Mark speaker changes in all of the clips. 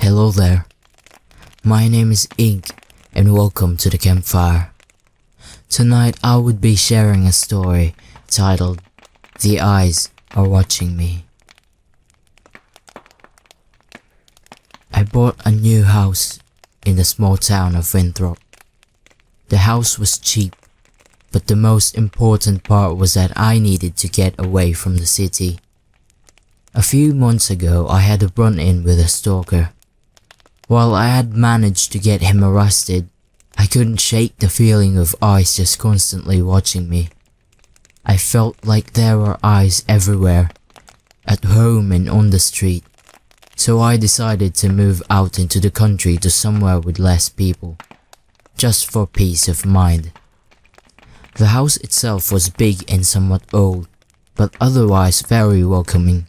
Speaker 1: Hello there. My name is Ink and welcome to the Campfire. Tonight I would be sharing a story titled The Eyes Are Watching Me. I bought a new house in the small town of Winthrop. The house was cheap, but the most important part was that I needed to get away from the city. A few months ago I had a run-in with a stalker. While I had managed to get him arrested, I couldn't shake the feeling of eyes just constantly watching me. I felt like there were eyes everywhere, at home and on the street. So I decided to move out into the country to somewhere with less people, just for peace of mind. The house itself was big and somewhat old, but otherwise very welcoming.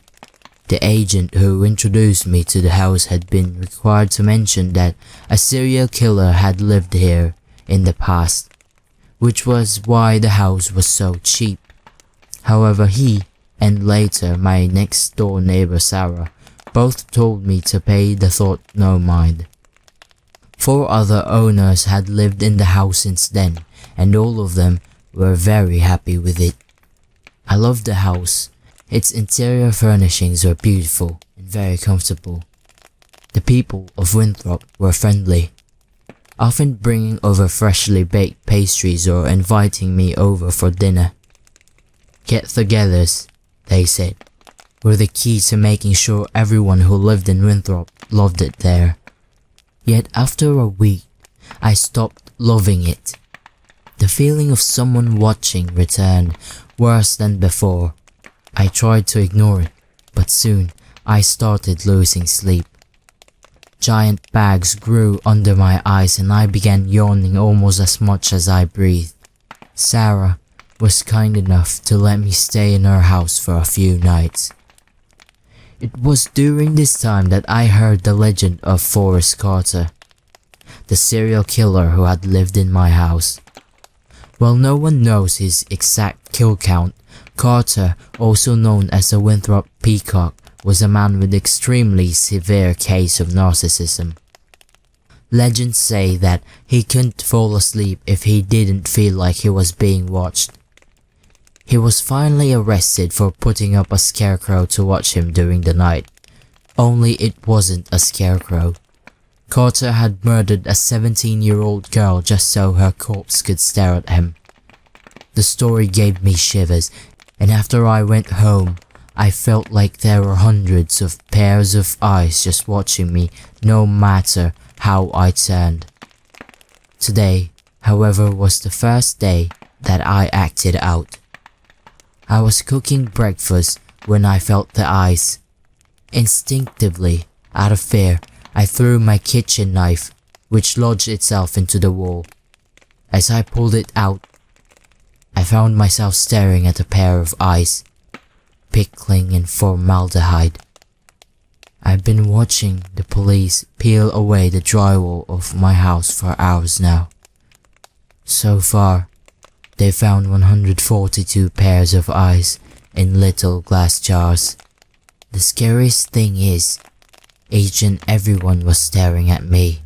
Speaker 1: The agent who introduced me to the house had been required to mention that a serial killer had lived here in the past, which was why the house was so cheap. However, he and later my next door neighbor Sarah both told me to pay the thought no mind. 4 other owners had lived in the house since then, and all of them were very happy with it. I loved the house. Its interior furnishings were beautiful and very comfortable. The people of Winthrop were friendly, often bringing over freshly baked pastries or inviting me over for dinner. Get-togethers, they said, were the key to making sure everyone who lived in Winthrop loved it there. Yet after a week, I stopped loving it. The feeling of someone watching returned, worse than before. I tried to ignore it, but soon I started losing sleep. Giant bags grew under my eyes and I began yawning almost as much as I breathed. Sarah was kind enough to let me stay in her house for a few nights. It was during this time that I heard the legend of Forrest Carter, the serial killer who had lived in my house. While no one knows his exact kill count, Carter, also known as the Winthrop Peacock, was a man with extremely severe case of narcissism. Legends say that he couldn't fall asleep if he didn't feel like he was being watched. He was finally arrested for putting up a scarecrow to watch him during the night, only it wasn't a scarecrow. Carter had murdered a 17-year-old girl just so her corpse could stare at him. The story gave me shivers, and after I went home, I felt like there were hundreds of pairs of eyes just watching me no matter how I turned. Today, however, was the first day that I acted out. I was cooking breakfast when I felt the eyes. Instinctively, out of fear, I threw my kitchen knife, which lodged itself into the wall. As I pulled it out, I found myself staring at a pair of eyes, pickling in formaldehyde. I've been watching the police peel away the drywall of my house for hours now. So far, they found 142 pairs of eyes in little glass jars. The scariest thing is, each and everyone was staring at me.